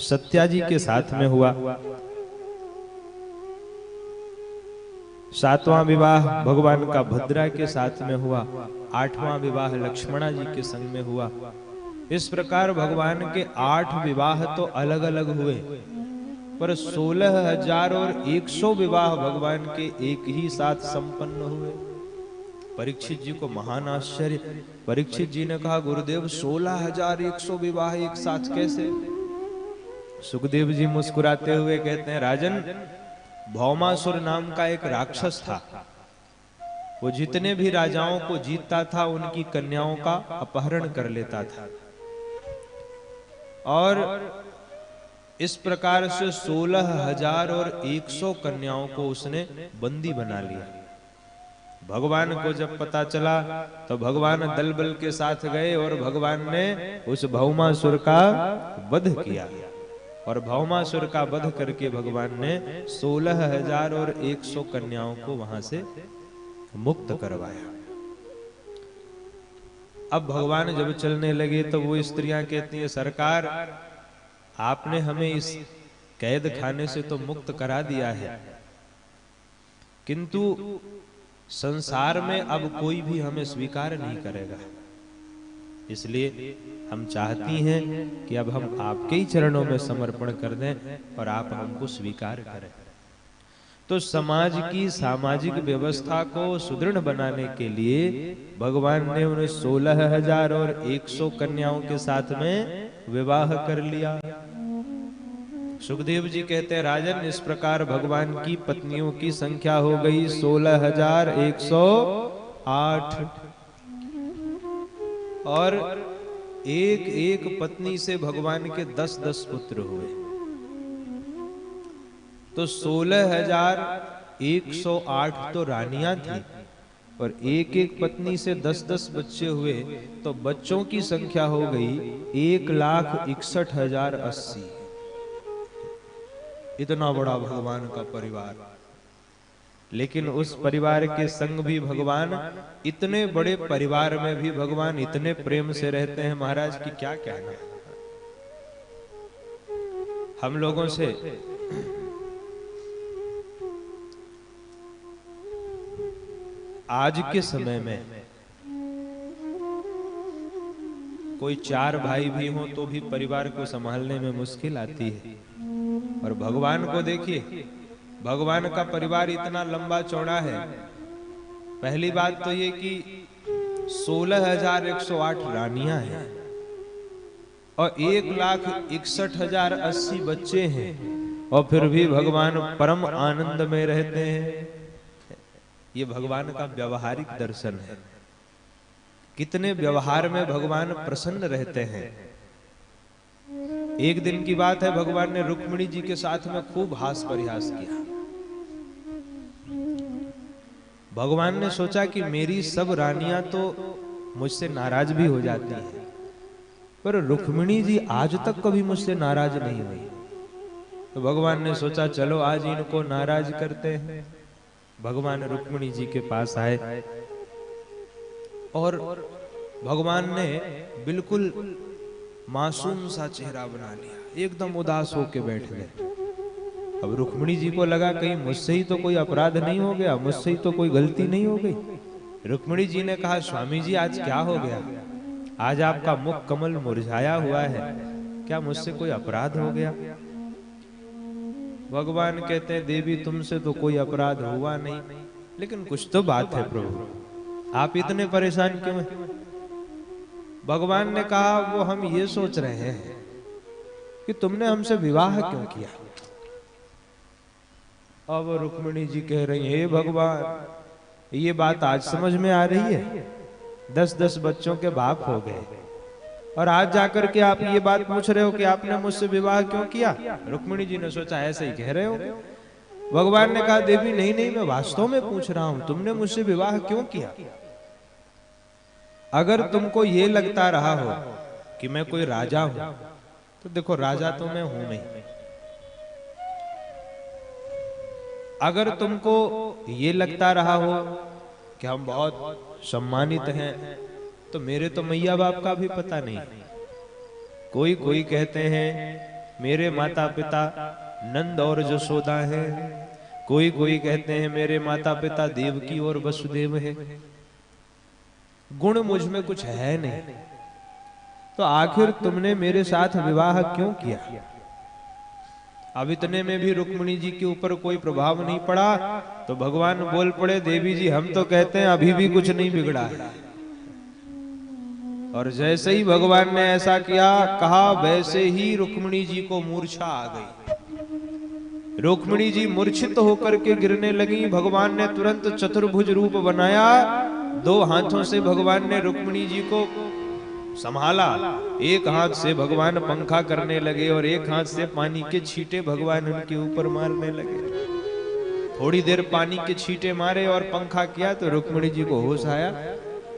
सत्याजी के साथ में हुआ। 7वां विवाह भगवान का भद्रा के साथ में हुआ। 8वां विवाह लक्ष्मणा जी के संग में हुआ। इस प्रकार भगवान के 8 विवाह तो अलग अलग हुए, पर 16,100 विवाह भगवान के एक ही साथ संपन्न हुए। परीक्षित जी को महान आश्चर्य। परीक्षित जी ने कहा, गुरुदेव 16,100 विवाह एक साथ कैसे? सुखदेव जी मुस्कुराते हुए कहते हैं, राजन, भौमासुर नाम का एक राक्षस था। वो जितने भी राजाओं को जीतता था उनकी कन्याओं का अपहरण कर लेता था, और इस प्रकार से 16,100 कन्याओं को उसने बंदी बना लिया। भगवान को जब पता चला तो भगवान दल बल के साथ गए और भगवान ने उस भौमासुर का वध किया। और भौमासुर का वध करके भगवान ने 16,100 कन्याओं को वहां से मुक्त करवाया। अब भगवान जब चलने लगे तो वो स्त्रियां कहती हैं, सरकार, आपने हमें इस कैद खाने से तो मुक्त करा दिया है, किंतु संसार में अब कोई भी हमें स्वीकार नहीं करेगा। इसलिए हम चाहती हैं कि अब हम आपके ही चरणों में समर्पण कर दें और आप हमको स्वीकार करें। तो समाज की सामाजिक व्यवस्था को सुदृढ़ बनाने के लिए भगवान ने उन्हें 16,100 कन्याओं के साथ में विवाह कर लिया। सुखदेव जी कहते हैं, राजन, इस प्रकार भगवान की पत्नियों की संख्या हो गई 16,108, और एक एक पत्नी से भगवान के 10-10 पुत्र हुए। तो 16,108 तो रानियां थी, और एक एक पत्नी से 10-10 बच्चे हुए, तो बच्चों की संख्या हो गई 1,61,080। इतना बड़ा भगवान का परिवार। लेकिन उस परिवार के संग भी भगवान, इतने बड़े परिवार में भी भगवान इतने प्रेम से रहते हैं, महाराज की क्या कहना। हम लोगों से आज के समय में कोई 4 भाई भी हो तो भी परिवार को संभालने में मुश्किल आती है। और भगवान को देखिए, भगवान का परिवार इतना लंबा चौड़ा है। पहली बात तो ये कि 16,108 रानियां हैं और 1,61,080 बच्चे हैं, और फिर भी भगवान परम आनंद में रहते हैं। ये भगवान का व्यवहारिक दर्शन है। कितने व्यवहार में भगवान प्रसन्न रहते हैं। एक दिन की बात है, भगवान ने रुक्मिणी जी के साथ में खूब हास परिहास किया। भगवान ने सोचा कि मेरी सब रानियां तो मुझसे नाराज भी हो जाती हैं, पर रुक्मिणी जी आज तक कभी मुझसे नाराज नहीं हुई। तो भगवान ने सोचा, चलो आज इनको नाराज करते हैं। भगवान रुक्मिणी जी के पास आए और भगवान ने बिल्कुल मासूम सा चेहरा बना लिया, एकदम उदास होके बैठ गए। अब रुक्मिणी जी को लगा कहीं मुझसे ही तो कोई अपराध नहीं हो गया, मुझसे ही तो कोई गलती नहीं हो गई। रुक्मिणी जी ने कहा, स्वामी जी आज क्या हो गया? आज आपका मुख कमल मुरझाया हुआ है, क्या मुझसे कोई अपराध हो गया? भगवान कहते हैं, देवी तुमसे तो कोई अपराध हुआ नहीं, लेकिन कुछ तो बात है प्रभु, आप इतने परेशान क्यों हैं? भगवान ने कहा, वो हम ये सोच रहे हैं कि तुमने हमसे विवाह क्यों किया। अब रुक्मिणी जी कह रही है, हे भगवान, ये बात आज समझ में आ रही है। 10-10 बच्चों के बाप हो गए और आज जाकर के आप ये बात पूछ रहे हो कि आपने मुझसे विवाह क्यों किया। रुक्मिणी जी ने सोचा ऐसे ही कह रहे हो। भगवान ने कहा, देवी नहीं नहीं, मैं वास्तव में पूछ रहा हूं, तुमने मुझसे विवाह क्यों किया? अगर तुमको ये लगता रहा हो कि मैं कोई राजा हूं, तो देखो राजा तो मैं हूं नहीं। अगर तुमको ये लगता रहा हो कि हम बहुत सम्मानित हैं, तो मेरे तो मैया बाप का भी पता नहीं। कोई कोई कहते हैं मेरे माता पिता नंद और जसोदा हैं, कोई कोई कहते हैं मेरे माता पिता देवकी और वसुदेव हैं। गुण मुझ में कुछ है नहीं, तो आखिर तुमने मेरे साथ विवाह क्यों किया? अब इतने में भी रुक्मिणी जी के ऊपर कोई प्रभाव नहीं पड़ा, तो भगवान बोल पड़े, देवी जी हम तो कहते हैं अभी भी कुछ नहीं बिगड़ा है। और जैसे ही भगवान ने ऐसा किया कहा, वैसे ही रुक्मिणी जी को मूर्छा आ गई। रुक्मिणी जी मूर्छित होकर के गिरने लगी। भगवान ने तुरंत चतुर्भुज रूप बनाया, दो हाथों से भगवान ने रुक्मिणी जी को संभाला। एक हाथ से भगवान पंखा करने लगे और एक हाथ से पानी के छींटे भगवान उनके ऊपर मारने लगे। थोड़ी देर पानी के छींटे मारे और पंखा किया तो रुक्मिणी जी को होश आया।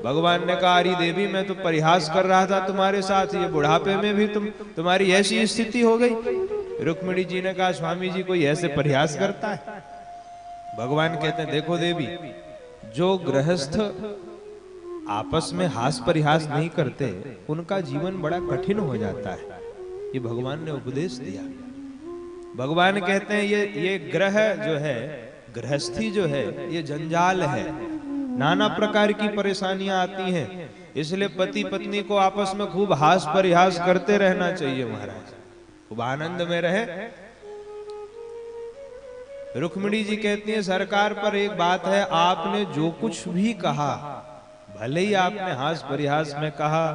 भगवान ने कहा, अरे देवी मैं तो परिहास कर रहा था तुम्हारे साथ, ये बुढ़ापे में भी तुम्हारी ऐसी स्थिति हो गई। रुक्मिणी जी ने कहा, स्वामी जी कोई ऐसे परिहास करता है? भगवान कहते हैं, देखो देवी, जो गृहस्थ आपस में हास परिहास नहीं करते उनका जीवन बड़ा कठिन हो जाता है। ये भगवान ने उपदेश दिया। भगवान कहते हैं ये ग्रह जो है, गृहस्थी जो है, ये जंजाल है, नाना प्रकार की परेशानियां आती हैं। इसलिए पति पत्नी को आपस में खूब हास परिहास करते रहना चाहिए महाराज, खूब आनंद में रहे। रुक्मिणी जी कहती हैं, सरकार पर एक बात है, आपने जो कुछ भी कहा, भले ही आपने हास परिहास में कहा,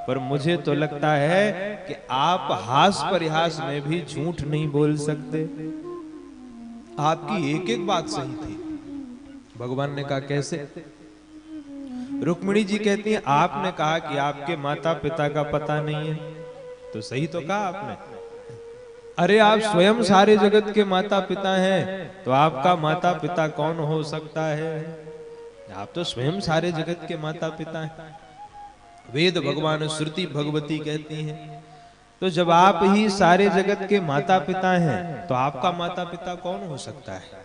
पर मुझे तो लगता है कि आप हास परिहास में भी झूठ नहीं बोल सकते। आपकी एक एक बात सही थी। भगवान ने कहा, कैसे? रुक्मिणी जी कहती हैं, आपने कहा कि आपके माता पिता का पता नहीं है, तो सही तो कहा आपने। अरे आप स्वयं सारे जगत के माता पिता हैं, तो आपका माता पिता कौन हो सकता है? आप तो स्वयं सारे जगत के माता पिता हैं। वेद भगवान श्रुति भगवती कहती हैं, तो जब आप ही सारे जगत के माता पिता हैं, तो आपका माता पिता कौन हो सकता है?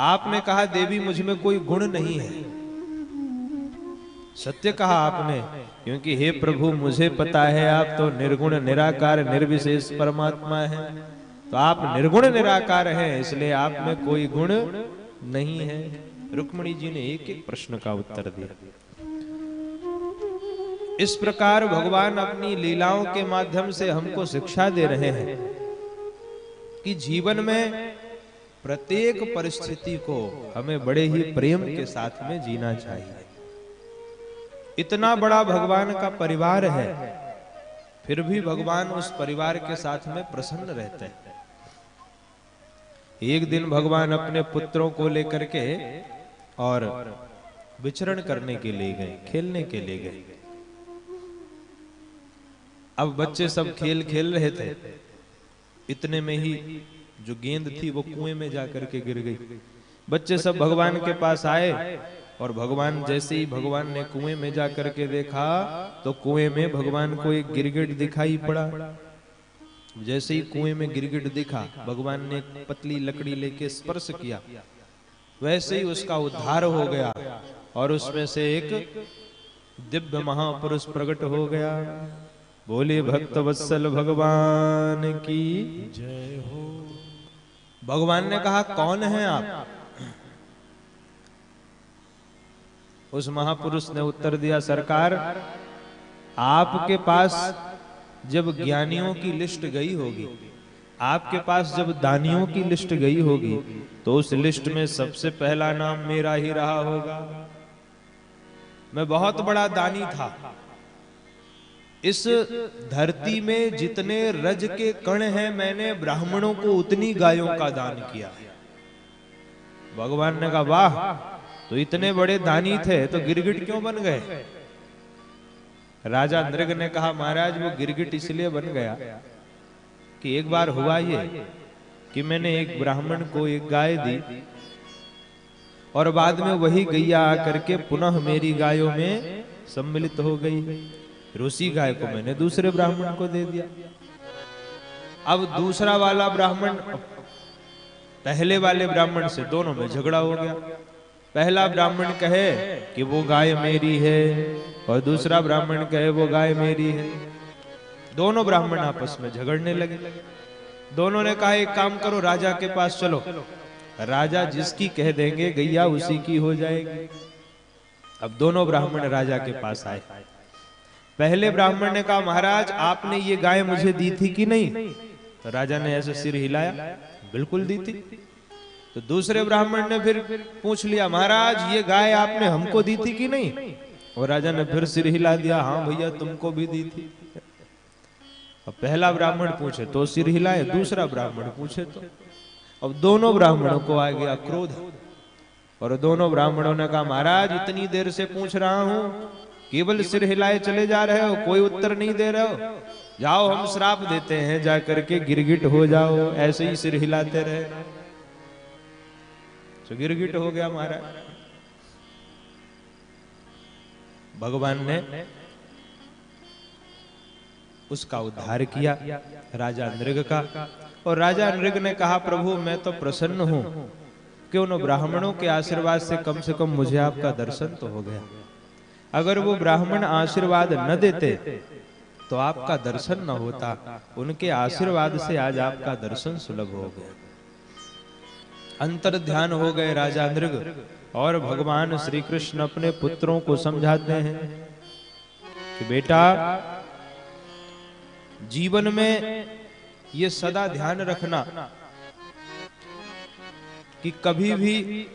आपने कहा, देवी मुझ में कोई गुण नहीं है। सत्य कहा आपने, क्योंकि हे प्रभु मुझे पता है आप तो निर्गुण निराकार निर्विशेष परमात्मा हैं। तो आप निर्गुण निराकार हैं, इसलिए आप में कोई गुण नहीं है। रुक्मिणी जी ने एक एक प्रश्न का उत्तर दिया। इस प्रकार भगवान अपनी लीलाओं के माध्यम से हमको शिक्षा दे रहे हैं कि जीवन में प्रत्येक परिस्थिति को हमें बड़े ही प्रेम के साथ में जीना चाहिए। इतना बड़ा भगवान का परिवार है, फिर भी भगवान उस परिवार के साथ में प्रसन्न रहते हैं। एक दिन भगवान अपने पुत्रों को लेकर के और विचरण करने के लिए गए, खेलने के लिए गए। अब बच्चे सब खेल खेल रहे थे, इतने में ही जो गेंद थी वो कुएं में जाकर के गिर गई। बच्चे सब भगवान के पास आए और भगवान जैसे ही भगवान ने कुएं में जाकर के देखा तो कुएं में भगवान को एक गिरगिट दिखाई पड़ा। जैसे ही कुएं में गिरगिट दिखा, भगवान ने पतली लकड़ी लेके स्पर्श किया, वैसे ही उसका उद्धार हो गया और उसमें से एक दिव्य महापुरुष प्रकट हो गया। बोले भक्त वत्सल भगवान की जय हो। भगवान ने कहा, कौन है आप? उस महापुरुष ने उत्तर दिया, सरकार आपके पास जब ज्ञानियों की लिस्ट गई होगी, आपके पास जब दानियों की लिस्ट गई होगी, तो उस लिस्ट में सबसे पहला नाम मेरा ही रहा होगा। मैं बहुत बड़ा दानी था। इस धरती में जितने रज के कण हैं, मैंने ब्राह्मणों को उतनी गायों का दान किया। भगवान ने कहा, वाह, तो इतने बड़े दानी थे तो गिरगिट क्यों बन गए? राजा नृग ने कहा, महाराज वो गिरगिट इसलिए बन गया कि एक बार हुआ ये कि मैंने एक ब्राह्मण को एक गाय दी और बाद में वही गैया आकर के पुनः मेरी गायों में सम्मिलित हो गई। रूसी गाय को मैंने दूसरे ब्राह्मण को दे दिया। अब दूसरा वाला ब्राह्मण पहले वाले ब्राह्मण से, दोनों में झगड़ा हो गया। पहला ब्राह्मण कहे कि वो गाय मेरी है और दूसरा ब्राह्मण कहे वो गाय मेरी है। दोनों ब्राह्मण आपस में झगड़ने लगे। दोनों ने कहा एक काम करो, राजा के पास चलो, राजा जिसकी कह देंगे गैया उसी की हो जाएगी। अब दोनों ब्राह्मण राजा के पास आए। पहले ब्राह्मण ने कहा महाराज आपने ये गाय मुझे दी थी कि नहीं? तो राजा ने ऐसे सिर हिलाया, बिल्कुल दी थी। तो दूसरे ब्राह्मण ने फिर पूछ लिया महाराज ये गाय आपने हमको दी थी कि नहीं? और राजा ने फिर सिर हिला दिया, हाँ भैया तुमको भी दी थी। अब पहला ब्राह्मण पूछे तो सिर हिलाए, दूसरा ब्राह्मण पूछे तो। अब दोनों ब्राह्मणों को आ गया क्रोध, और दोनों ब्राह्मणों ने कहा महाराज इतनी देर से पूछ रहा हूं, केवल सिर हिलाए चले जा रहे हो, कोई उत्तर नहीं दे रहे हो। जाओ हम श्राप देते हैं, जा करके गिरगिट हो जाओ, ऐसे ही सिर हिलाते रहे। तो गिरगिट हो गया महाराज। भगवान ने उसका उद्धार किया, राजा नृग का। और राजा नृग ने कहा प्रभु मैं तो प्रसन्न हूं कि उन ब्राह्मणों के आशीर्वाद से कम मुझे आपका दर्शन तो हो गया। अगर वो ब्राह्मण आशीर्वाद न देते तो आपका दर्शन न होता, उनके आशीर्वाद से आज आपका दर्शन सुलभ हो गया। अंतर ध्यान हो गए राजा नृग। और भगवान श्री कृष्ण अपने पुत्रों को समझाते हैं कि बेटा जीवन में ये सदा ध्यान रखना कि कभी भी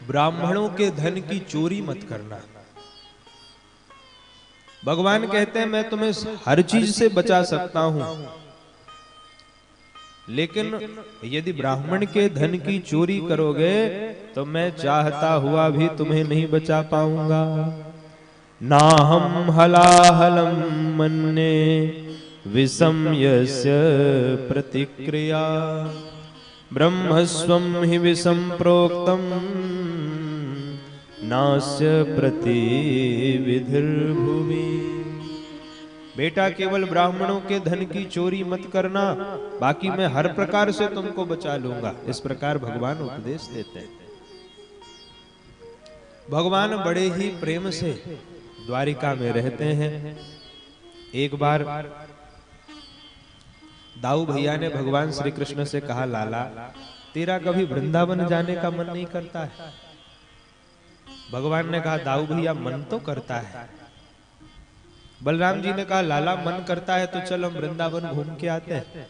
ब्राह्मणों के धन की चोरी मत करना। भगवान कहते हैं मैं तुम्हें हर चीज से बचा सकता हूं, लेकिन यदि ब्राह्मण के धन की चोरी करोगे तो मैं चाहता हुआ भी तुम्हें नहीं बचा पाऊंगा। ना हम हलाहलम मन्ने विषम यस्य प्रतिक्रिया, ब्रह्मस्वं हि विषम प्रोक्तम नास्य प्रति विधिर्भुवि। बेटा केवल ब्राह्मणों के धन की चोरी मत करना, बाकी मैं हर प्रकार से तुमको बचा लूंगा। इस प्रकार भगवान उपदेश देते हैं। भगवान बड़े ही प्रेम से द्वारिका में रहते हैं। एक बार दाऊ भैया ने भगवान श्री कृष्ण से कहा लाला तेरा कभी वृंदावन जाने का मन नहीं करता है? भगवान ने कहा दाऊ भैया मन तो करता है। बलराम जी ने कहा लाला मन करता है तो चल हम वृंदावन घूम के आते हैं।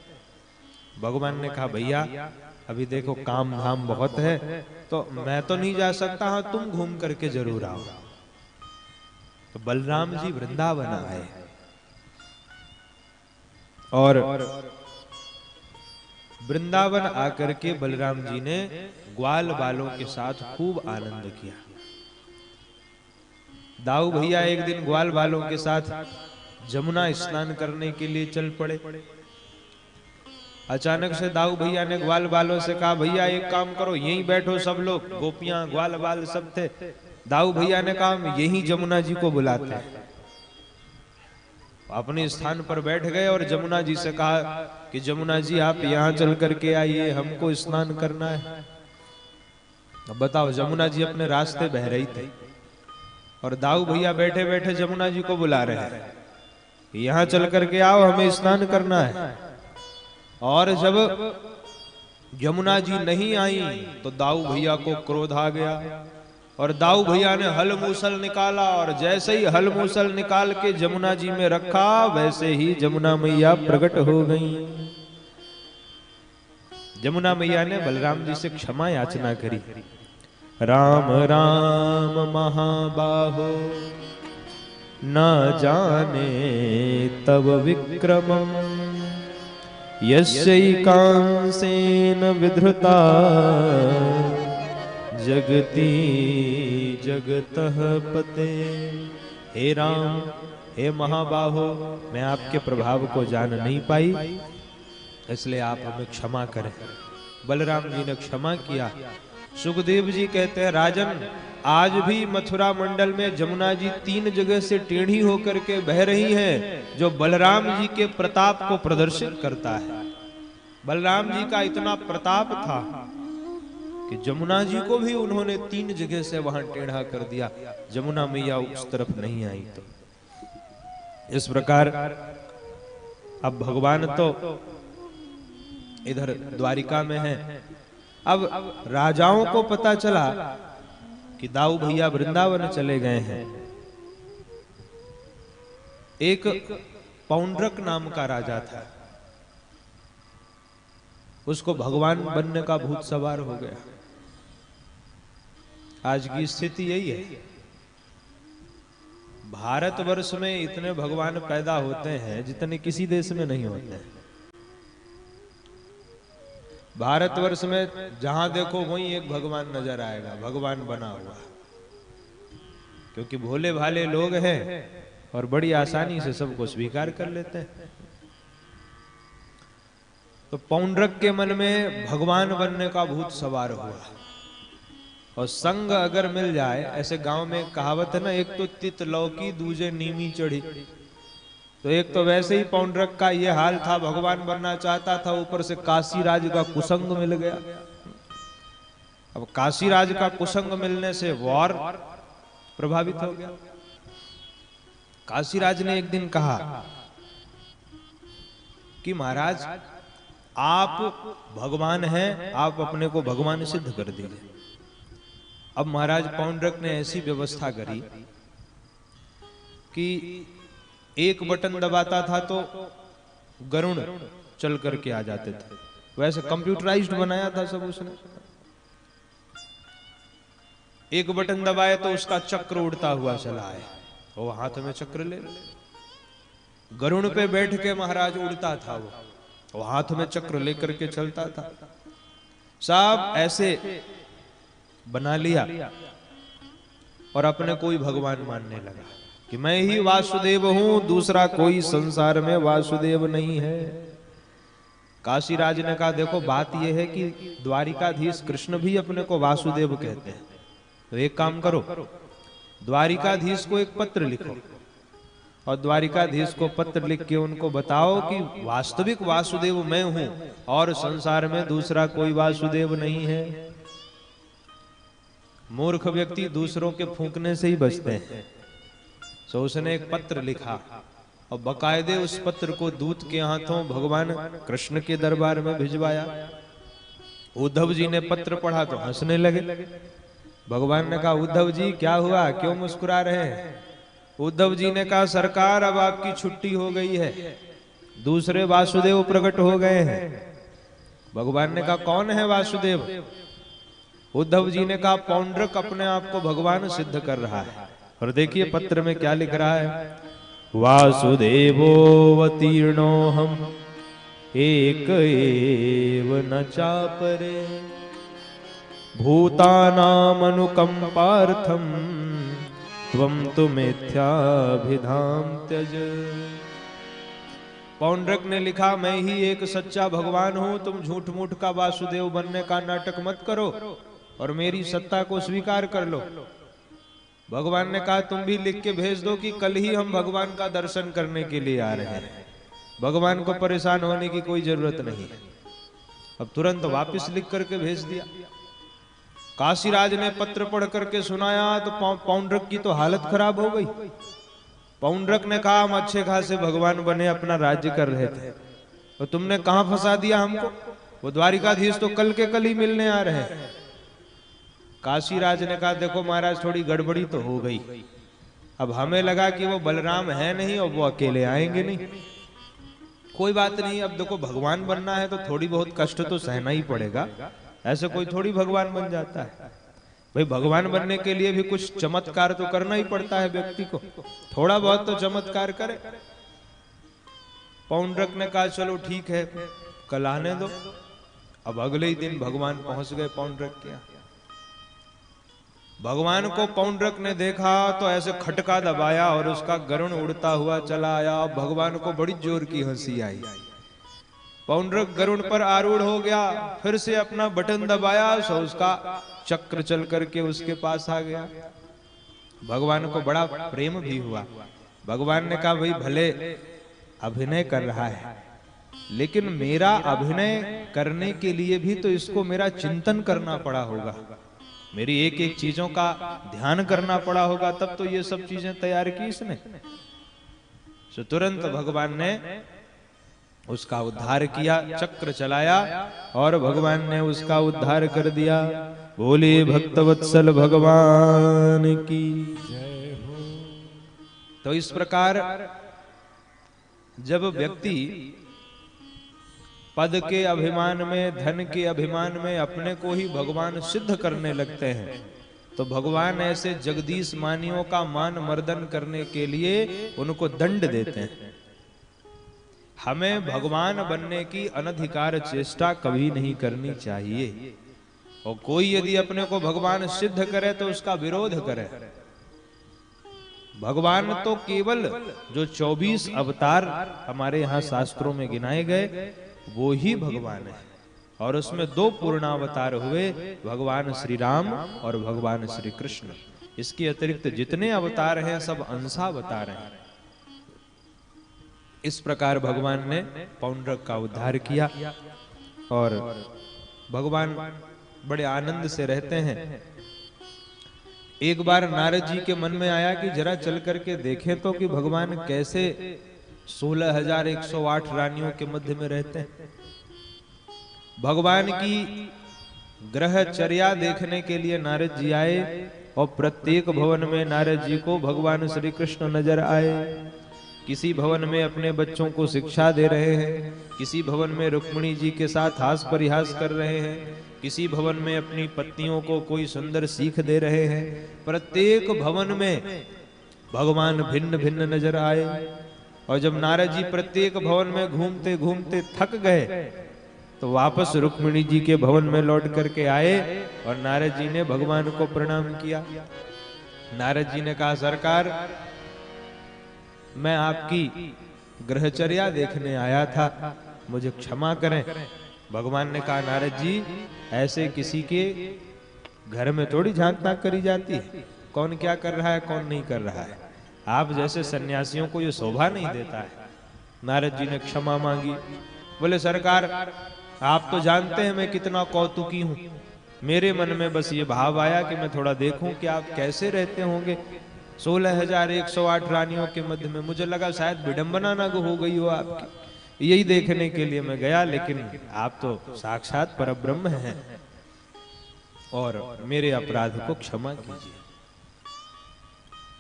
भगवान ने कहा भैया अभी देखो काम धाम बहुत है तो मैं तो नहीं जा सकता, हाँ तुम घूम करके जरूर आओ। तो बलराम जी वृंदावन आए और वृंदावन आकर के बलराम जी ने ग्वाल बालों के साथ खूब आनंद किया। दाऊ भैया एक दिन ग्वाल बालों के साथ जमुना स्नान करने के लिए चल पड़े। अचानक से दाऊ भैया ने ग्वाल बालों से कहा भैया एक काम करो यहीं बैठो सब लोग, गोपियां ग्वाल बाल सब थे। दाऊ भैया ने कहा यहीं जमुना जी को बुलाते हैं। अपने स्थान पर बैठ गए और जमुना जी से कहा कि जमुना जी आप यहाँ चल करके आइए, हमको स्नान करना है। अब बताओ जमुना जी अपने रास्ते बह रही थी और दाऊ भैया बैठे बैठे जमुना जी को बुला रहे हैं, यहाँ चल करके आओ हमें स्नान करना है। और जब जमुना जी नहीं आई तो दाऊ भैया को क्रोध आ गया और दाऊ भैया ने हल मूसल निकाला और जैसे ही हल मूसल निकाल के जमुना जी में रखा वैसे ही जमुना मैया प्रकट हो गई। जमुना मैया ने बलराम जी से क्षमा याचना करी। राम राम महाबाहो न जाने तव विक्रमम्, यस्यैकांसेन विधृता जगती जगतः पते। हे राम हे महाबाहो मैं आपके प्रभाव को जान नहीं पाई, इसलिए आप हमें क्षमा करें। बलराम जी ने क्षमा किया। सुखदेव जी कहते हैं राजन आज भी मथुरा मंडल में जमुना जी 3 जगह से टेढ़ी होकर के बह रही हैं, जो बलराम जी के प्रताप को प्रदर्शित करता है। बलराम जी का इतना प्रताप था कि जमुना जी को भी उन्होंने 3 जगह से वहां टेढ़ा कर दिया, जमुना मैया उस तरफ नहीं आई। तो इस प्रकार अब भगवान तो इधर द्वारिका में है। अब राजाओं को पता चला कि दाऊ भैया वृंदावन चले गए हैं। एक पौंड्रक नाम का राजा था, उसको भगवान बनने का भूत सवार हो गया। आज की स्थिति यही है। भारतवर्ष में इतने भगवान पैदा होते हैं जितने किसी देश में नहीं होते हैं। भारतवर्ष में जहां देखो वहीं एक भगवान नजर आएगा, भगवान बना हुआ, क्योंकि भोले भाले लोग हैं और बड़ी आसानी से सबको स्वीकार कर लेते हैं। तो पौंड्रक के मन में भगवान बनने का भूत सवार हुआ, और संग अगर मिल जाए, ऐसे गांव में कहावत है ना, एक तो तित लौकी दूजे नीमी चढ़ी। तो एक तो वैसे ही पौंड्रक का ये हाल था, भगवान बनना चाहता था, ऊपर से काशीराज का कुसंग मिल गया। अब काशीराज का कुसंग मिलने से वॉर प्रभावित हो गया। काशीराज ने एक दिन कहा कि महाराज आप भगवान हैं, आप अपने को भगवान सिद्ध कर दीजिए। अब महाराज पौंड्रक ने ऐसी व्यवस्था करी कि एक बटन दबाता था तो गरुड़ चल करके आ जाते थे। वैसे कंप्यूटराइज्ड बनाया था सब उसने। एक बटन दबाए तो उसका चक्र उड़ता हुआ चला आए, वो हाथ में चक्र ले, गरुड़ पे बैठ के महाराज उड़ता था, वो हाथ में चक्र लेकर के चलता था। सब ऐसे बना लिया और अपने कोई भगवान मानने लगा कि मैं ही वासुदेव हूं, दूसरा कोई संसार में वासुदेव नहीं है। काशीराज ने कहा देखो बात यह है कि द्वारिकाधीश कृष्ण भी अपने को वासुदेव कहते हैं, तो एक काम करो, द्वारिकाधीश को एक पत्र लिखो और द्वारिकाधीश को पत्र लिख के उनको बताओ कि वास्तविक वासुदेव मैं हूं और संसार में दूसरा कोई वासुदेव नहीं है। मूर्ख व्यक्ति दूसरों के फूंकने से ही बचते हैं। तो उसने एक पत्र लिखा और बकायदे उस पत्र को दूत के हाथों भगवान कृष्ण के दरबार में भिजवाया। उद्धव जी ने पत्र पढ़ा तो हंसने लगे। भगवान ने कहा उद्धव जी क्या हुआ, क्यों मुस्कुरा रहे हैं? उद्धव जी ने कहा सरकार अब आपकी छुट्टी हो गई है, दूसरे वासुदेव प्रकट हो गए हैं। भगवान ने कहा कौन है वासुदेव? उद्धव जी ने कहा पौंड्रक अपने आप को भगवान सिद्ध कर रहा है। और देखिए पत्र में क्या लिख रहा है, वासुदेवोऽवतीर्णो हम एक एव न चापरे भूतानामनुकंपार्थम त्वं तु मिथ्याभिधाम त्यज। पौंड्रक ने लिखा मैं ही एक सच्चा भगवान हूं, तुम झूठ मूठ का वासुदेव बनने का नाटक मत करो और मेरी सत्ता को स्वीकार कर लो। भगवान ने कहा तुम भी लिख के भेज दो कि कल ही हम भगवान का दर्शन करने के लिए आ रहे हैं, भगवान को परेशान होने की कोई जरूरत नहीं है। अब तुरंत वापस लिख करके भेज दिया। काशीराज ने पत्र पढ़ करके सुनाया तो पौंड्रक की तो हालत खराब हो गई। पौंड्रक ने कहा हम अच्छे खासे भगवान बने अपना राज्य कर रहे थे, तो तुमने कहां फंसा दिया हमको? वो द्वारिकाधीश तो कल के कल ही मिलने आ रहे हैं। काशीराज ने कहा देखो महाराज थोड़ी गड़बड़ी तो हो गई, अब हमें लगा कि वो बलराम है नहीं और वो अकेले आएंगे नहीं। कोई बात नहीं, अब देखो भगवान बनना है तो थोड़ी बहुत कष्ट तो सहना ही पड़ेगा, ऐसे कोई थोड़ी भगवान बन जाता है। भाई भगवान बनने के लिए भी कुछ चमत्कार तो करना ही पड़ता है व्यक्ति को, थोड़ा बहुत तो चमत्कार करे। पौंड्रक ने कहा चलो ठीक है कल आने दो। अब अगले ही दिन भगवान पहुंच गए पौंड्रक के यहाँ। भगवान को पौंड्रक ने देखा तो ऐसे खटका दबाया और उसका गरुड़ उड़ता हुआ चला आया। भगवान को बड़ी जोर की हंसी आई। पौंड्रक गरुड़ पर आरूढ़ हो गया, फिर से अपना बटन दबाया सो उसका चक्र चल करके उसके पास आ गया। भगवान को बड़ा प्रेम भी हुआ। भगवान ने कहा भाई भले अभिनय कर रहा है, लेकिन मेरा अभिनय करने के लिए भी तो इसको मेरा चिंतन करना पड़ा होगा, मेरी एक एक चीजों का ध्यान करना पड़ा होगा, तब तो ये सब चीजें तैयार की इसने। तो तुरंत भगवान ने उसका उद्धार किया, चक्र चलाया और भगवान ने उसका उद्धार कर दिया। बोले भक्तवत्सल भगवान की जय हो। तो इस प्रकार जब व्यक्ति पद के अभिमान में, धन के अभिमान में अपने को ही भगवान सिद्ध करने लगते हैं, तो भगवान ऐसे जगदीश मानियों का मान मर्दन करने के लिए उनको दंड देते हैं। हमें भगवान बनने की अनधिकार चेष्टा कभी नहीं करनी चाहिए। और कोई यदि अपने को भगवान सिद्ध करे तो उसका विरोध करे। भगवान तो केवल जो 24 अवतार हमारे यहाँ शास्त्रों में गिनाए गए वो ही भगवान है, और उसमें 2 पूर्णावतार हुए, भगवान श्री राम और भगवान श्री कृष्ण। इसके अतिरिक्त जितने अवतार हैं सब अंशावतार हैं। इस प्रकार भगवान ने पौंड्रक का उद्धार किया और भगवान बड़े आनंद से रहते हैं। एक बार नारद जी के मन में आया कि जरा चल करके देखें तो कि भगवान कैसे 16,108 रानियों के मध्य में रहते हैं। भगवान की ग्रहचर्या देखने के लिए नारद जी आए और प्रत्येक भवन में नारद जी को भगवान श्री कृष्ण नजर आए। किसी भवन में अपने बच्चों को शिक्षा दे रहे हैं, किसी भवन में रुक्मिणी जी के साथ हास परिहास कर रहे हैं, किसी भवन में अपनी पत्नियों को कोई सुंदर सीख दे रहे हैं। प्रत्येक भवन में भगवान भिन्न भिन्न नजर आए। और जब नारद जी प्रत्येक भवन में घूमते घूमते थक गए तो वापस रुक्मिणी जी के भवन में लौट करके आए और नारद जी ने भगवान को प्रणाम किया। नारद जी ने कहा, सरकार मैं आपकी ग्रहचर्या देखने आया था, मुझे क्षमा करें। भगवान ने कहा, नारद जी ऐसे किसी के घर में थोड़ी झांक ताक करी जाती है, कौन क्या कर रहा है कौन नहीं कर रहा है। आप जैसे सन्यासियों को ये शोभा नहीं देता है। नारद जी ने क्षमा मांगी। बोले, सरकार आप तो जानते हैं मैं कितना कौतुकी हूं, मेरे मन में बस ये भाव आया कि मैं थोड़ा देखूं कि आप कैसे रहते होंगे 16,108 रानियों के मध्य में। मुझे लगा शायद विडंबना ना हो गई हो आपकी, यही देखने के लिए मैं गया, लेकिन आप तो साक्षात परब्रह्म हैं और मेरे अपराध को क्षमा कीजिए।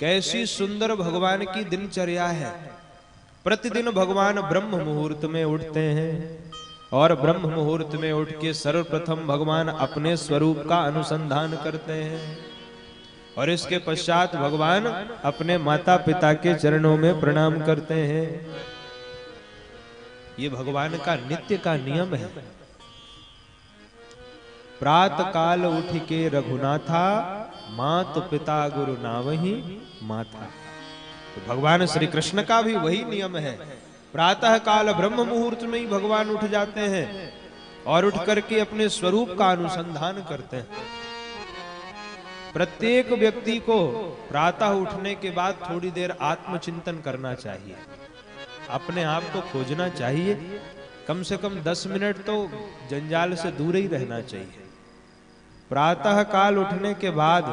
कैसी सुंदर भगवान की दिनचर्या है। प्रतिदिन भगवान ब्रह्म मुहूर्त में उठते हैं और ब्रह्म मुहूर्त में उठ के सर्वप्रथम भगवान अपने स्वरूप का अनुसंधान करते हैं और इसके पश्चात भगवान अपने माता पिता के चरणों में प्रणाम करते हैं। ये भगवान का नित्य का नियम है। प्रातः काल उठ के रघुनाथा, मात पिता गुरु नावही माथा। तो भगवान श्री कृष्ण का भी वही नियम है। प्रातः काल ब्रह्म मुहूर्त में ही भगवान उठ जाते हैं और उठ करके अपने स्वरूप का अनुसंधान करते हैं। प्रत्येक व्यक्ति को प्रातः उठने के बाद थोड़ी देर आत्मचिंतन करना चाहिए, अपने आप को खोजना चाहिए। कम से कम 10 मिनट तो जंजाल से दूर ही रहना चाहिए। प्रातः काल उठने के बाद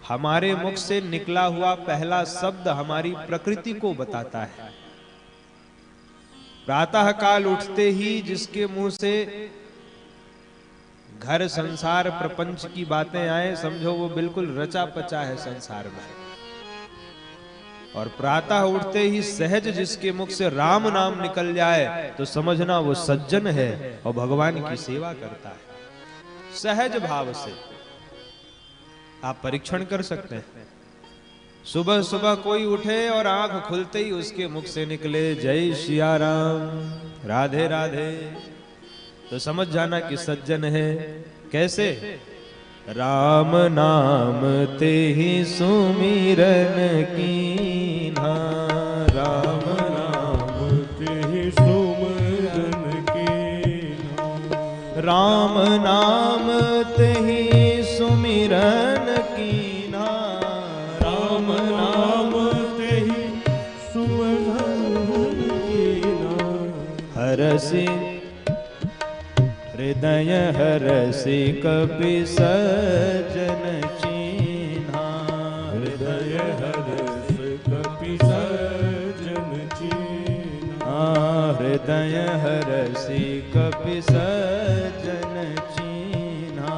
हमारे मुख से निकला हुआ पहला शब्द हमारी प्रकृति को बताता है। प्रातः काल उठते ही जिसके मुंह से घर संसार प्रपंच की बातें आए, समझो वो बिल्कुल रचा पचा है संसार में। और प्रातः उठते ही सहज जिसके मुख से राम नाम निकल जाए तो समझना वो सज्जन है और भगवान की सेवा करता है। सहज भाव से आप परीक्षण कर सकते हैं। सुबह सुबह कोई उठे और आंख खुलते ही उसके मुख से निकले जय सिया राम, राधे राधे, तो समझ जाना कि सज्जन है। कैसे? राम नाम ते ही सुमिरन कीन्हा, राम नाम ते ही सुमिरन कीन्हा, राम नाम ते ही सुमिरन कीन्हा, राम नाम ते ही सुमिरन कीन्हा, हरसि हृदय हरसि कपि सज्जन चीन्हा, हृदय हरसि कपि सज्जन चीन्हा, हृदय हरसि कपि सज्जन चीन्हा,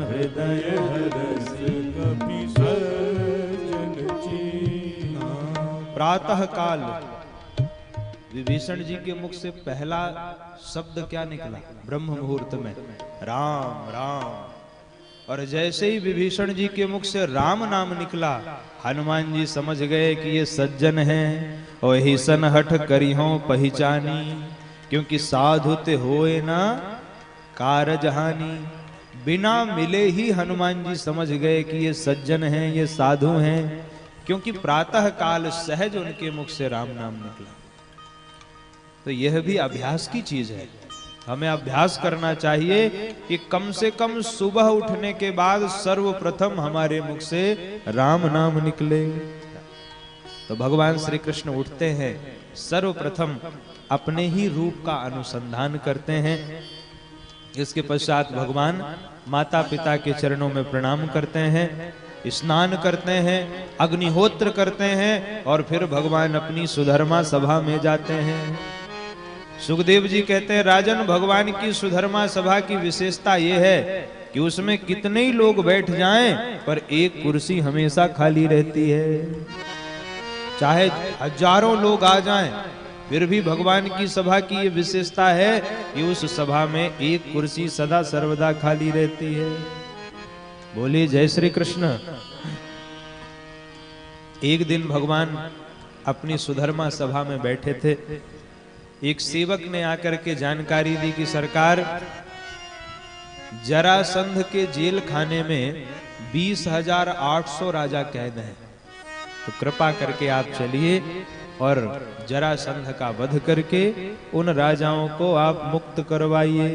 हृदय हरसि कपि सज्जन चीन्हा। प्रातः काल विभीषण जी के मुख से पहला शब्द क्या निकला? ब्रह्म मुहूर्त में राम राम। और जैसे ही विभीषण जी के मुख से राम नाम निकला, हनुमान जी समझ गए कि ये सज्जन हैं और ही सन हठ करिहों पहचानी, क्योंकि साधु ते होए ना कारज हानि। बिना मिले ही हनुमान जी समझ गए कि ये सज्जन हैं, ये साधु हैं, क्योंकि प्रातः काल सहज उनके मुख से राम नाम निकला। तो यह भी अभ्यास की चीज है। हमें अभ्यास करना चाहिए कि कम से कम सुबह उठने के बाद सर्वप्रथम हमारे मुख से राम नाम निकले। तो भगवान श्री कृष्ण उठते हैं, सर्वप्रथम अपने ही रूप का अनुसंधान करते हैं। इसके पश्चात भगवान माता पिता के चरणों में प्रणाम करते हैं, स्नान करते हैं, अग्निहोत्र करते हैं और फिर भगवान अपनी सुधर्मा सभा में जाते हैं। सुखदेव जी कहते हैं, राजन, भगवान की सुधर्मा सभा की विशेषता यह है कि उसमें कितने ही लोग बैठ जाएं पर एक कुर्सी हमेशा खाली रहती है। चाहे हजारों लोग आ जाएं, फिर भी भगवान की सभा की ये विशेषता है कि उस सभा में एक कुर्सी सदा सर्वदा खाली रहती है। बोलिए जय श्री कृष्ण। एक दिन भगवान अपनी सुधर्मा सभा में बैठे थे। एक सेवक ने आकर के जानकारी दी कि सरकार, जरासंध के जेल खाने में 20,800 राजा कैद हैं, तो कृपा करके आप चलिए और जरासंध का वध करके उन राजाओं को आप मुक्त करवाइए।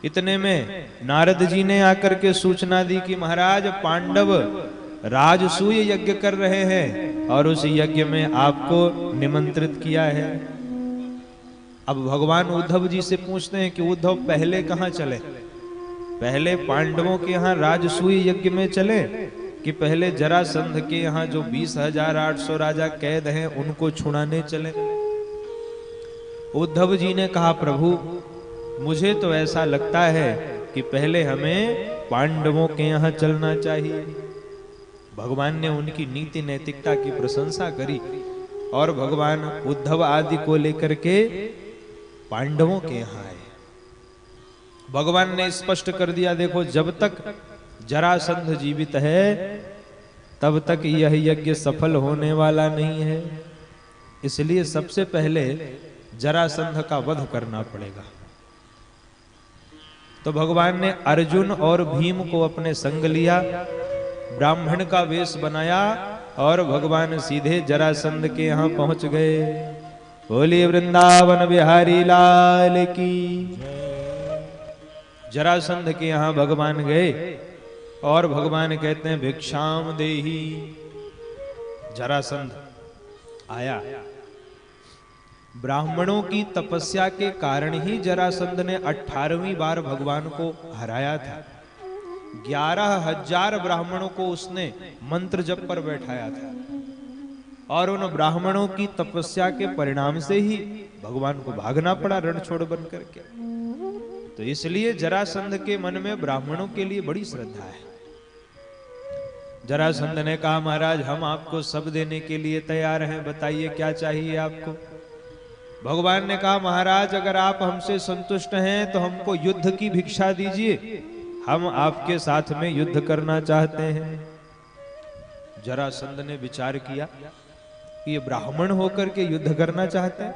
इतने में नारद जी ने आकर के सूचना दी कि महाराज, पांडव राजसूय यज्ञ कर रहे हैं और उस यज्ञ में आपको निमंत्रित किया है। अब भगवान उद्धव जी से पूछते हैं कि उद्धव, पहले कहां चले? पहले पांडवों के यहाँ राजसूय यज्ञ में चले कि पहले जरासंध के यहाँ जो 20,800 राजा कैद हैं उनको छुड़ाने चले? उद्धव जी ने कहा, प्रभु, मुझे तो ऐसा लगता है कि पहले हमें पांडवों के यहाँ चलना चाहिए। भगवान ने उनकी नीति नैतिकता की प्रशंसा करी और भगवान उद्धव आदि को लेकर के पांडवों के यहाँ आए। भगवान ने स्पष्ट कर दिया, देखो, जब तक जरासंध जीवित है तब तक यह यज्ञ सफल होने वाला नहीं है, इसलिए सबसे पहले जरासंध का वध करना पड़ेगा। तो भगवान ने अर्जुन और भीम को अपने संग लिया, ब्राह्मण का वेश बनाया और भगवान सीधे जरासंध के यहाँ पहुंच गए। बोलिए वृंदावन बिहारी लाल की। जरासंध के यहाँ भगवान गए और भगवान कहते हैं, भिक्षाम देहि। जरासंध आया। ब्राह्मणों की तपस्या के कारण ही जरासंध ने 18वीं बार भगवान को हराया था। 11,000 ब्राह्मणों को उसने मंत्र जप पर बैठाया था और उन ब्राह्मणों की तपस्या के परिणाम से ही भगवान को भागना पड़ा रण छोड़ बन करके। तो इसलिए जरासंध के मन में ब्राह्मणों के लिए बड़ी श्रद्धा है। जरासंध ने कहा, महाराज, हम आपको सब देने के लिए तैयार हैं, बताइए क्या चाहिए आपको? भगवान ने कहा, महाराज, अगर आप हमसे संतुष्ट हैं तो हमको युद्ध की भिक्षा दीजिए, हम आपके साथ में युद्ध करना चाहते हैं। जरासंध ने विचार किया कि ये ब्राह्मण होकर के युद्ध करना चाहते हैं।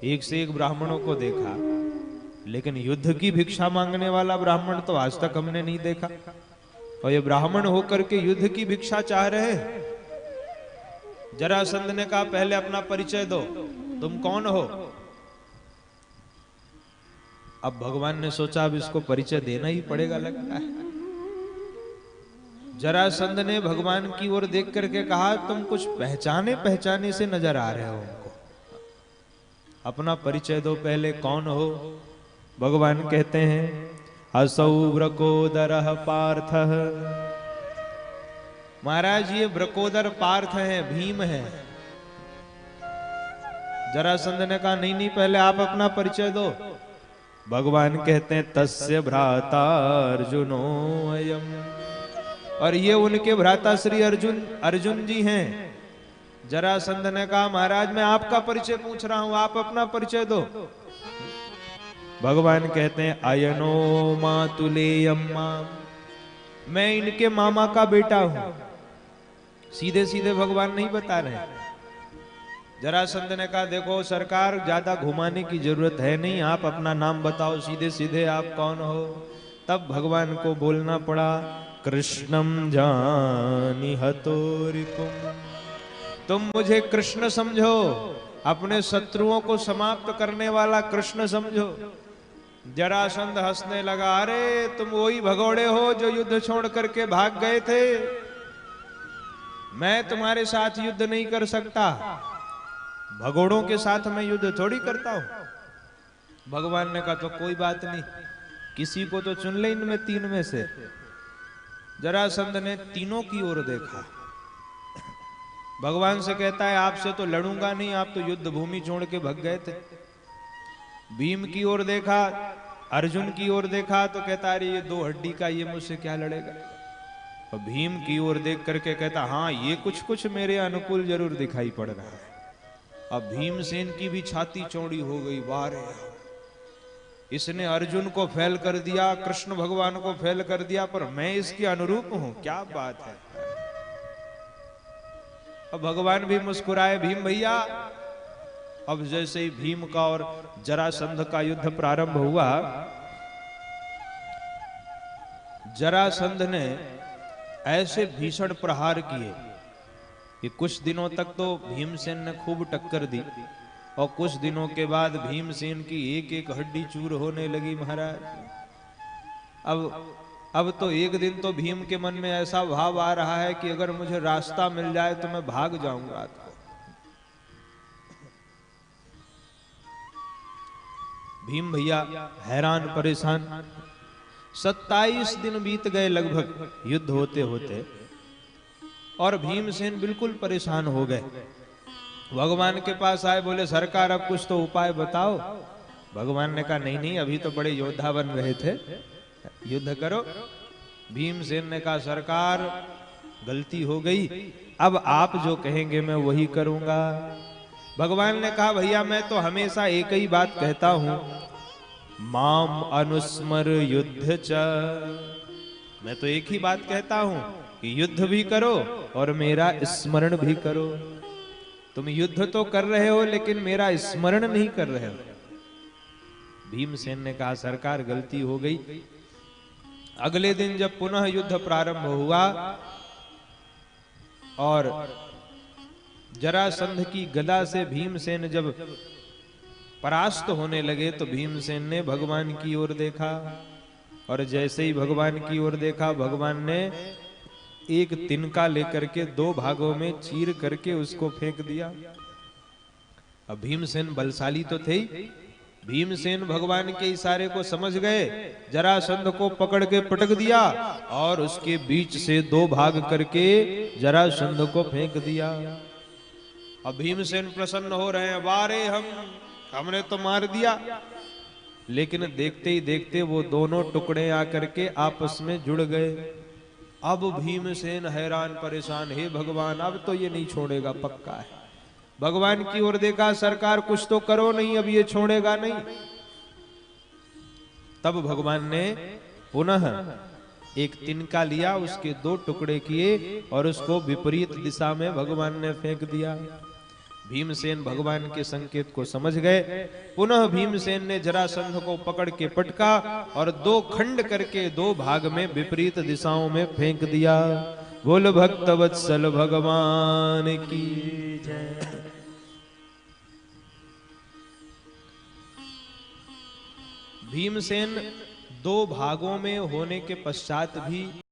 एक से एक ब्राह्मणों को देखा, लेकिन युद्ध की भिक्षा मांगने वाला ब्राह्मण तो आज तक हमने नहीं देखा, और ये ब्राह्मण होकर के युद्ध की भिक्षा चाह रहे हैं। जरासंध ने कहा, पहले अपना परिचय दो, तुम कौन हो? अब भगवान ने सोचा अब इसको परिचय देना ही पड़ेगा, लगता है। जरासंध ने भगवान की ओर देख करके कहा, तुम कुछ पहचाने पहचाने से नजर आ रहे हो हमको, अपना परिचय दो पहले, कौन हो? भगवान कहते हैं, असौ व्रकोदरः पार्थः। महाराज, ये व्रकोदर पार्थ हैं, भीम हैं। जरासंध ने कहा नहीं नहीं, पहले आप अपना परिचय दो। भगवान कहते हैं तस्य भ्राता अर्जुनो अयम, और ये उनके भ्राता श्री अर्जुन जी हैं। जरासंध ने कहा महाराज मैं आपका परिचय पूछ रहा हूं, आप अपना परिचय दो। भगवान कहते हैं अयनो मातुलेयम माम, मैं इनके मामा का बेटा हूं। सीधे सीधे भगवान नहीं बता रहे। जरासंध ने कहा देखो सरकार, ज्यादा घुमाने की जरूरत है नहीं, आप अपना नाम बताओ सीधे सीधे आप कौन हो। तब भगवान को बोलना पड़ा कृष्णम जानी हतो रिपुम, तुम मुझे कृष्ण समझो, अपने शत्रुओं को समाप्त करने वाला कृष्ण समझो। जरासंध हंसने लगा, अरे तुम वही भगोड़े हो जो युद्ध छोड़ करके भाग गए थे, मैं तुम्हारे साथ युद्ध नहीं कर सकता, भगोड़ों के साथ मैं युद्ध थोड़ी करता हूं। भगवान ने कहा तो कोई बात नहीं, किसी को तो चुन ले इनमें तीन में से। जरासंध ने तीनों की ओर देखा, भगवान से कहता है आपसे तो लड़ूंगा नहीं, आप तो युद्ध भूमि छोड़ के भाग गए थे। भीम की ओर देखा, अर्जुन की ओर देखा तो कहता अरे ये दो हड्डी का, ये मुझसे क्या लड़ेगा। और भीम की ओर देख करके कहता हाँ ये कुछ कुछ मेरे अनुकूल जरूर दिखाई पड़ रहा है। अब भीमसेन की भी छाती चौड़ी हो गई, वाह रे इसने अर्जुन को फेल कर दिया, कृष्ण भगवान को फेल कर दिया, पर मैं इसके अनुरूप हूं, क्या बात है। अब भगवान भी मुस्कुराए, भीम भैया। अब जैसे ही भीम का और जरासंध का युद्ध प्रारंभ हुआ, जरासंध ने ऐसे भीषण प्रहार किए कि कुछ दिनों तक तो भीमसेन ने खूब टक्कर दी, और कुछ दिनों के बाद भीमसेन की एक एक हड्डी चूर होने लगी महाराज। अब तो एक दिन तो भीम के मन में ऐसा भाव आ रहा है कि अगर मुझे रास्ता मिल जाए तो मैं भाग जाऊंगा। भीम भैया हैरान परेशान। 27 दिन बीत गए लगभग युद्ध होते होते, और भीमसेन बिल्कुल परेशान हो गए। भगवान के पास आए, बोले सरकार अब कुछ तो उपाय बताओ। भगवान ने कहा नहीं नहीं, अभी तो बड़े योद्धा बन रहे थे, युद्ध करो। भीमसेन ने कहा सरकार गलती हो गई, अब आप जो कहेंगे मैं वही करूंगा। भगवान ने कहा भैया मैं तो हमेशा एक ही बात कहता हूं, माम अनुस्मर युद्ध च, मैं तो एक ही बात कहता हूं कि युद्ध भी करो और मेरा स्मरण भी करो। तुम युद्ध तो कर रहे हो लेकिन मेरा स्मरण नहीं कर रहे हो। भीमसेन ने कहा सरकार गलती हो गई। अगले दिन जब पुनः युद्ध प्रारंभ हुआ और जरासंध की गदा से भीमसेन जब परास्त होने लगे, तो भीमसेन ने भगवान की ओर देखा, और जैसे ही भगवान की ओर देखा, भगवान ने एक तिनका लेकर के दो भागों में चीर करके उसको फेंक दिया। अब भीमसेन बलशाली तो थे ही, भीमसेन भगवान के इशारे को समझ गए, जरासंध को पकड़ के पटक दिया और उसके बीच से दो भाग करके जरासंध को फेंक दिया। अब भीमसेन प्रसन्न हो रहे हैं, वारे हमने तो मार दिया। लेकिन देखते ही देखते वो दोनों टुकड़े आकर के आपस में जुड़ गए। अब भीमसेन हैरान परेशान, हे भगवान अब तो ये नहीं छोड़ेगा पक्का है। भगवान की ओर देखा, सरकार कुछ तो करो, नहीं अब ये छोड़ेगा नहीं। तब भगवान ने पुनः एक तिनका लिया, उसके दो टुकड़े किए और उसको विपरीत दिशा में भगवान ने फेंक दिया। भीमसेन भगवान के संकेत को समझ गए। पुनः भीमसेन ने जरासंध को पकड़ के पटका और दो खंड करके दो भाग में विपरीत दिशाओं में फेंक दिया। बोल भक्त वत्सल भगवान की जय। भीमसेन दो भागों में होने के पश्चात भी